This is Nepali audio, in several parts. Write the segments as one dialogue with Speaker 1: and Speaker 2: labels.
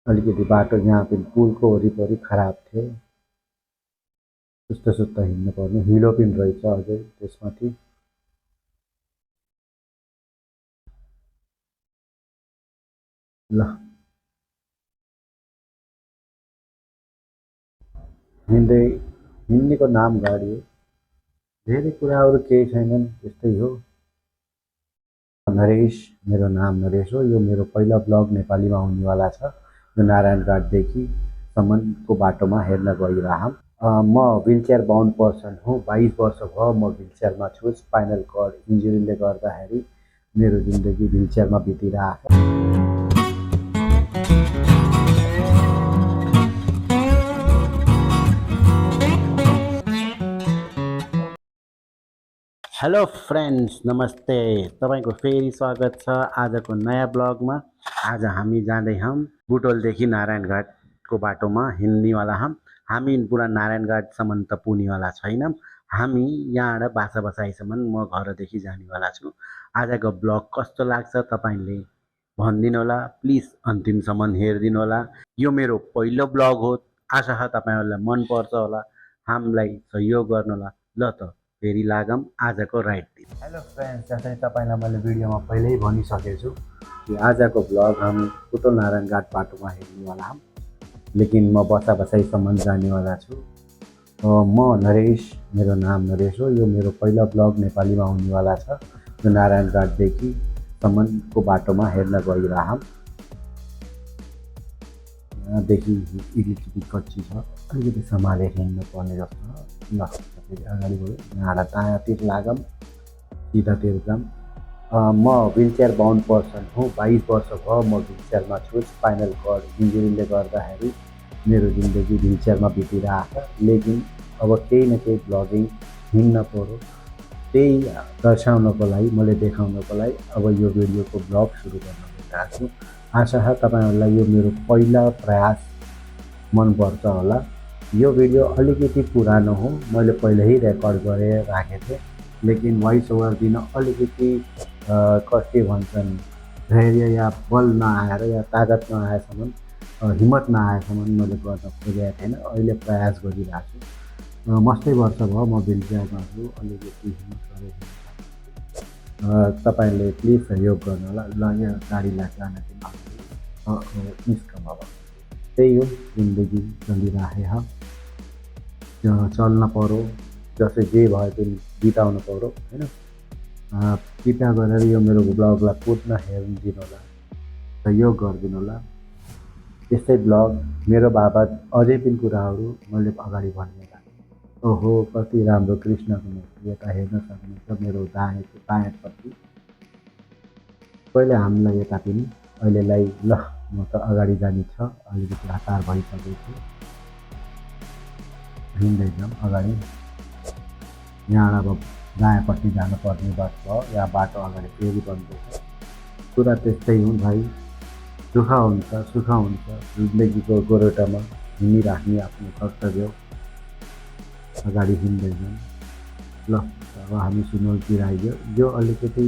Speaker 1: अलिकति बाटो यहाँ पनि पुलको वरिपरि खराब थियो। सुस्त हिँड्नुपर्ने, हिलो पनि रहेछ अझै त्यसमाथि। ल हिँड्नेको नाम गाडी हो। धेरै कुराहरू केही छैनन्, त्यस्तै हो। नरेश, मेरो नाम नरेश हो। यो मेरो पहिलो ब्लग नेपालीमा हुनेवाला छ। यो नारायणघाटदेखि सम्मको बाटोमा हेर्न गइरहँ। म व्हिलचेयर बाउन्ड पर्सन हुँ। 22 वर्ष भयो म व्हिलचेयरमा छु। स्पाइनल कर्ड इन्जुरीले गर्दाखेरि मेरो जिन्दगी व्हिलचेयरमा बितिरहेको छ। हेलो फ्रेन्ड्स, नमस्ते। तपाईँको फेरि स्वागत छ आजको नयाँ ब्लगमा। आज हामी जाँदैछौँ बुटोलदेखि नारायणघाटको बाटोमा हिँड्नेवाला हौँ। हामी पुरा नारायणघाटसम्म त पुग्नेवाला छैनौँ। हामी यहाँबाट बासा बसाइसम्म म घरदेखि जानेवाला छु। आजको ब्लग कस्तो लाग्छ तपाईँले भनिदिनु होला। प्लिज अन्तिमसम्म हेरिदिनु होला। यो मेरो पहिलो ब्लग हो। आशा छ तपाईँहरूलाई मनपर्छ होला। हामीलाई सहयोग गर्नु होला। ल त फेरि लागौँ आजको राइडतिर। हेलो फ्रेन्ड्स, जसरी तपाईँलाई मैले भिडियोमा पहिल्यै भनिसकेको छु कि आजको ब्लग हामी बुटोल नारायणघाट बाटोमा हेर्नेवाला हौँ। लेकिन म बसाइसम्म जानेवाला छु। म नरेश, मेरो नाम नरेश हो। यो मेरो पहिलो ब्लग नेपालीमा हुनेवाला छ। यो नारायणघाटदेखि सम्मको बाटोमा हेर्न गइरहँ। यहाँदेखि अलिकति कच्ची छ, अलिकति सम्हालेर हिँड्नु पर्ने जस्तो छ। ल फेरि अगाडि गयो, यहाँबाट दायाँतिर लागौँ, सिधातिर जाऊँ। म व्हिलचेयर बाउन्ड पर्सन हुँ। 22 वर्ष भयो म व्हिलचेयरमा छु। स्पाइनल कर्ड इन्जुरीले गर्दाखेरि मेरो जिन्दगी व्हिलचेयरमा बितिरहेको छ। लेकिन अब केही न केही ब्लगिङ हिँड्न पऱ्यो। त्यही दर्शाउनको लागि, मैले देखाउनको लागि अब यो भिडियोको ब्लग सुरु गर्न गइरहेको छु। आशा छ तपाईँहरूलाई यो मेरो पहिला प्रयास मनपर्छ होला। यो भिडियो अलिकति पुरानो हो, मैले पहिल्यै रेकर्ड गरेर राखेको थिएँ। लेकिन भोइस ओभर दिन अलिकति के भन्छन्, धैर्य या बल नआएर या तागत नआएसम्म, हिम्मत नआएसम्म मैले गर्न खोजेको थिएन। अहिले प्रयास गरिरहेको छु। मस्तै वर्ष भयो म व्हिलचेयरमा छु। अलिकति हिम्मत गरेर तपाईँले प्लिज सहयोग गर्नु होला। ल यहाँ गाडीलाई जान चाहिँ निस्कम। अब त्यही हो, जिन्दगी चलिरहेको छ। चल्न पऱ्यो, जसै जे भए पनि बिताउनु पऱ्यो होइन। कृपया गरेर यो मेरो ब्लगलाई पूर्ण हेरिदिनु होला, सहयोग गरिदिनु होला। यस्तै ब्लग मेरो बाबत अझै पनि कुराहरू मैले अगाडि बढ्नेला। ओहो, कति राम्रो कृष्णको मूर्ति यता हेर्न सक्नुहुन्छ मेरो दायाँपट्टि। पहिले हामीलाई यता पनि अहिलेलाई ल म त अगाडि जाने छ, अलिकति हतार भइसकेको छु। हिँड्दै जाऊँ अगाडि। यहाँ अब दायाँपट्टि जानुपर्ने बात भयो। यहाँ बाटो अगाडि फेरि बन्दैछ। कुरा त्यस्तै हुन् भाइ, सुख हुन्छ। जिन्दगीको गोरेटोमा हिँडिराख्ने आफ्नो कर्तव्य। अगाडि हिँड्दै जाऊँ। ल अब हामी सिनोलतिर आइयो। यो अलिकति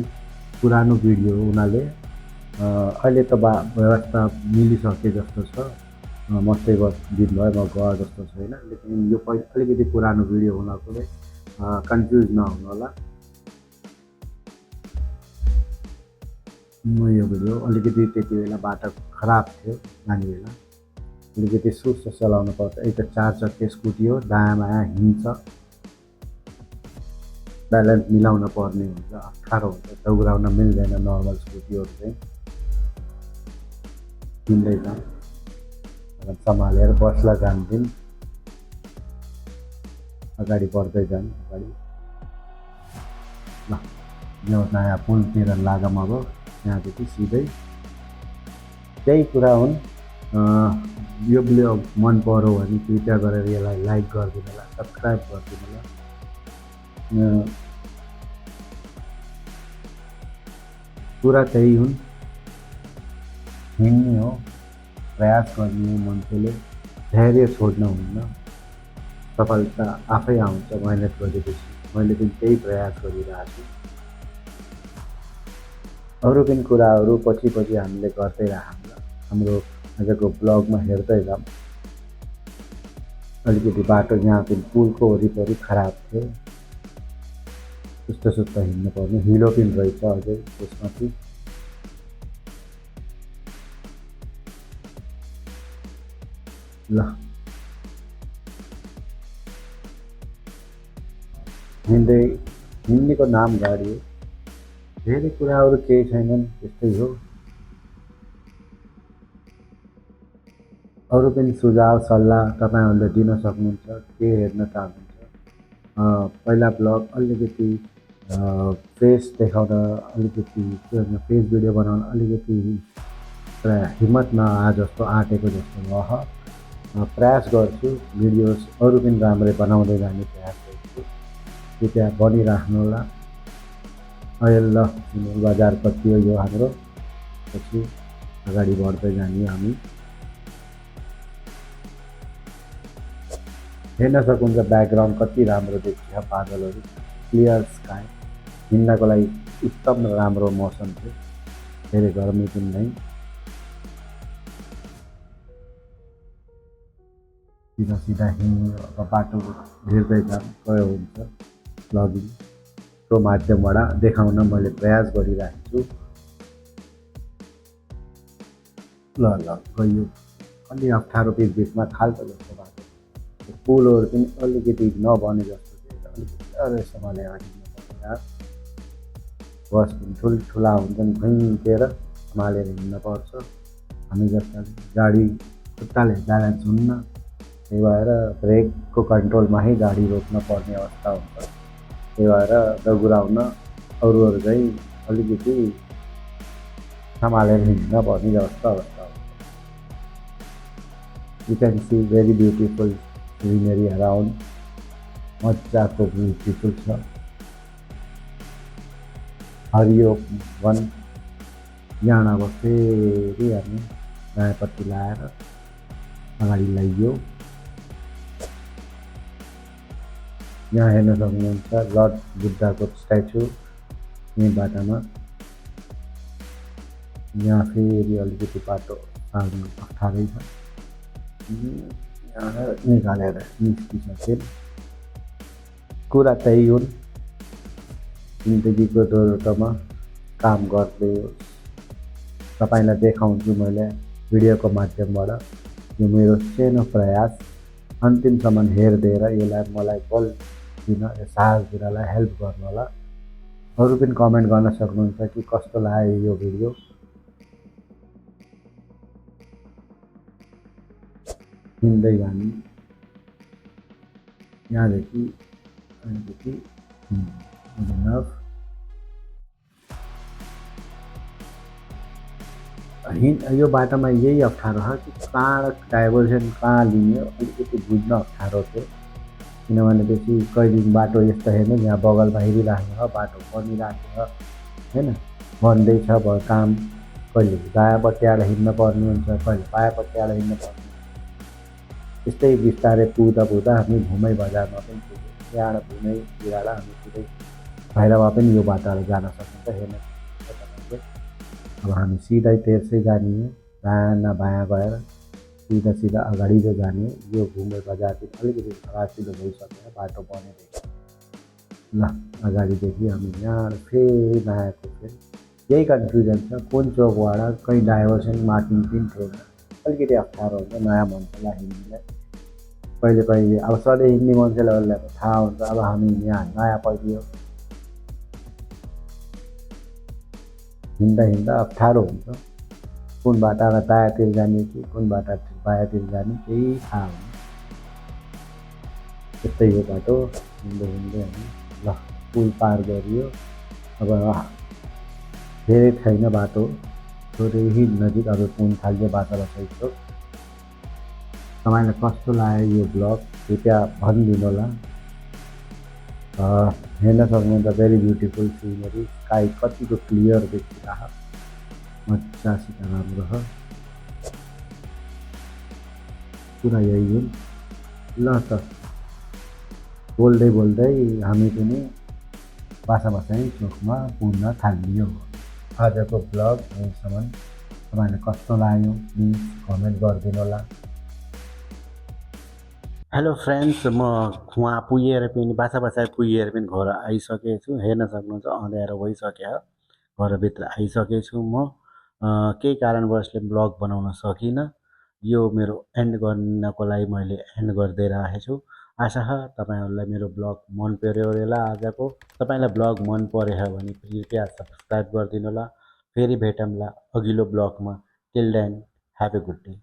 Speaker 1: पुरानो भिडियो हो हुनाले अहिले त व्यवस्था मिलिसके जस्तो छ। मस्तै दिन भयो म गए जस्तो छैन। लेकिन यो अलिकति पुरानो भिडियो हुनाले कन्फ्युज नहुनु होला। म यो भिडियो अलिकति त्यति बेला बाटो खराब थियो जाने बेला। अलिकति सुस्त चलाउनु पर्छ। एक त 4 चक्के स्कुटी हो, दायाँ बायाँ हिँड्छ, ब्यालेन्स मिलाउन पर्ने हुन्छ, अप्ठ्यारो हुन्छ, दौडाउन मिल्दैन नर्मल स्कुटीहरू चाहिँ। हिँड्दै जाऊँ, सम्हालेर बसला जान्दिउँ, अगाडि बढ्दै जाऊँ अगाडि। ल यो नयाँ पुलतिर लागौँ। अब यहाँदेखि सिधै त्यही कुरा हुन्। यो भिडियो मन पर्यो भने कृपया गरेर यसलाई लाइक गरिदिनु होला, सब्सक्राइब गरिदिनु होला। कुरा त्यही हुन्, हिँड्ने हो, प्रयास गर्ने हो मान्छेले, धैर्य छोड्न हुन्न। सफलता आफै आउँछ मेहनत गरेपछि। मैले पनि त्यही प्रयास गरिरहेको छु। अरू पनि कुराहरू पछि हामीले गर्दै राखौँ। हाम्रो आजको ब्लगमा हेर्दै जाऊँ। अलिकति बाटो यहाँ पनि पुलको वरिपरि खराब थियो, सुस्त सुस्त हिँड्नुपर्ने, हिलो पनि रहेछ अझै त्यसमाथि। ल हिँड्नेको नाम गाडी हो, धेरै कुराहरू केही छैनन्, त्यस्तै हो। अरू पनि सुझाव सल्लाह तपाईँहरूले दिन सक्नुहुन्छ, के हेर्न चाहनुहुन्छ। पहिला ब्लग अलिकति फेस देखाउन, अलिकति के भन्छ फेस भिडियो बनाउन अलिकति हिम्मत नआए जस्तो, आँटेको जस्तो भयो। प्रयास गर्छु भिडियोस अरू पनि राम्रै बनाउँदै जाने प्रयास गर्छु, कृपया बनिराख्नु होला। अहिले ल सिमल बजार कति हो यो हाम्रो, पछि अगाडि बढ्दै जाने हामी। हेर्न सक्नुहुन्छ ब्याकग्राउन्ड कति राम्रो देखिन्छ, बादलहरू, क्लियर स्काई, हिँड्नको लागि उत्तम राम्रो मौसम थियो, धेरै गर्मी पनि नै। सिधा सिधा हिँड्नु, अब बाटो हेर्दै जाऊँ गयो हुन्छ। ब्लगिङको माध्यमबाट देखाउन मैले प्रयास गरिरहेको छु। ल ल गयो, अलि अप्ठ्यारो बिचबिचमा खाल्टो जस्तो बाटो, पुलहरू पनि अलिकति नबने जस्तो थियो, अलिकति अरे सम्हालेर हिँड्नुपर्छ। बस पनि ठुल्ठुला हुन्छन्, भुइँतिर सम्हालेर हिँड्नुपर्छ। हामी जस्ता गाडी खुट्टाले ब्यालेन्स हुन्न, त्यही भएर ब्रेकको कन्ट्रोलमा गाडी रोक्न पर्ने अवस्था हुन्छ। त्यही भएर दगुराउन अरूहरू चाहिँ अलिकति सम्हालेर हिँड्न पर्ने जस्तो अवस्था हुन्छ। You can see very beautiful greenery around, मजाको ब्युटिफुल छ, हरियो वन। यहाँबाट अब फेरि हामी दायाँपट्टि लाएर अगाडि लैयो। यहाँ हेर्न सक्नुहुन्छ लर्ड बुद्धको स्ट्याचु यही बाटोमा। यहाँ फेरि अलिकति बाटो सार्नु अप्ठ्यारै छ, यहाँ निकालेर निस्किसकेँ। कुरा त्यही हुन्, जिन्दगीको दोहोरोमा काम गर्दै हो। तपाईँलाई देखाउँछु मैले भिडियोको माध्यमबाट। यो मेरो सानो प्रयास, अन्तिमसम्म हेरिदिएर यसलाई मलाई बल दिन, यो साहस दिनलाई हेल्प गर्नु होला। अरू पनि कमेन्ट गर्न सक्नुहुन्छ कि कस्तो लाग्यो यो भिडियो। हिँड्दै जाने यहाँदेखि अलिकति यो बाटोमा यही अप्ठ्यारो छ कि कहाँ डाइभर्सन कहाँ लिने अलिकति बुझ्न अप्ठ्यारो थियो। किनभने बेसी कहिले बाटो यस्तो हेर्नु, यहाँ बगलमा हेरिराख्नु छ, बाटो बनिरहेको छ होइन, बन्दैछ भयो काम। कहिले दायाँपट्टिबाट हिँड्न पर्ने हुन्छ, कहिले बायाँपट्टिबाट हिँड्न पर्ने। त्यस्तै बिस्तारै पुग्दा हामी घुमै बजारमा पनि पुग्यौँ। त्यहाँबाट घुमै बिराएर हामी सिधै भैरवा पनि यो बाटोबाट जान सकिन्छ, हेर्न सक्नुहुन्छ तपाईँले। अब हामी सिधै तेर्सै जाने हो, दायाँ न बायाँ गएर सिधा सिधा अगाडि जो जाने। यो घुमै बजारदेखि अलिकति खरासिलो भइसकेर बाटो बनेको ल अगाडिदेखि हामी यहाँ फेरि नयाँको फेरि यही कन्फ्युजन छ, कुन चोकबाट कहीँ डाइभर्सन मार्किङ पनि थिएन। अलिकति अप्ठ्यारो हुन्छ नयाँ मान्छेलाई हिँड्नेलाई। कहिले अब सधैँ हिँड्ने मान्छेलाई थाहा हुन्छ, अब हामी यहाँ नयाँ पहिरियो, हिँड्दा अप्ठ्यारो हुन्छ। कुन बाटो दायाँतिर जाने कि कुन बाटो बायाँतिर जाने केही थाहा हुन्न। त्यस्तै यो बाटो हिँड्दै हामी ल पुल पार गरियो। अब धेरै छैन बाटो, थोरै नजिक अब पुग्न थाल्यो बाटोबाट सहित। तपाईँलाई कस्तो लाग्यो यो ब्लग कृपया भनिदिनु होला। हेर्न सक्नुहुन्छ भेरी ब्युटिफुल सिनरी, स्काई कतिको क्लियर देखिरहेको, मजासित राम्रो छ। कुरा यही हो। ल त बोल्दै हामी पनि बासाबासै चोकमा पुग्न थालियो। आजको ब्लग यहीँसम्म। तपाईँलाई कस्तो लाग्यो प्लिज कमेन्ट गरिदिनु होला। हेलो फ्रेन्ड्स, म उहाँ पुगेर पनि बाछा पुगेर पनि घर आइसकेको छु। हेर्न सक्नुहुन्छ अँध्यारो भइसक्यो, घरभित्र आइसकेको छु म। केही कारणवशले ब्लग बनाउन सकिनँ। यो मेरो एन्ड गर्नको लागि मैले एन्ड गर्दै राखेको छु। आशा छ तपाईँहरूलाई मेरो ब्लग मन पर्यो होला आजको। तपाईँलाई ब्लग मन परेछ भने कृपया सब्सक्राइब गरिदिनु होला। फेरि भेटौँला अघिल्लो ब्लगमा। Till then have a good day.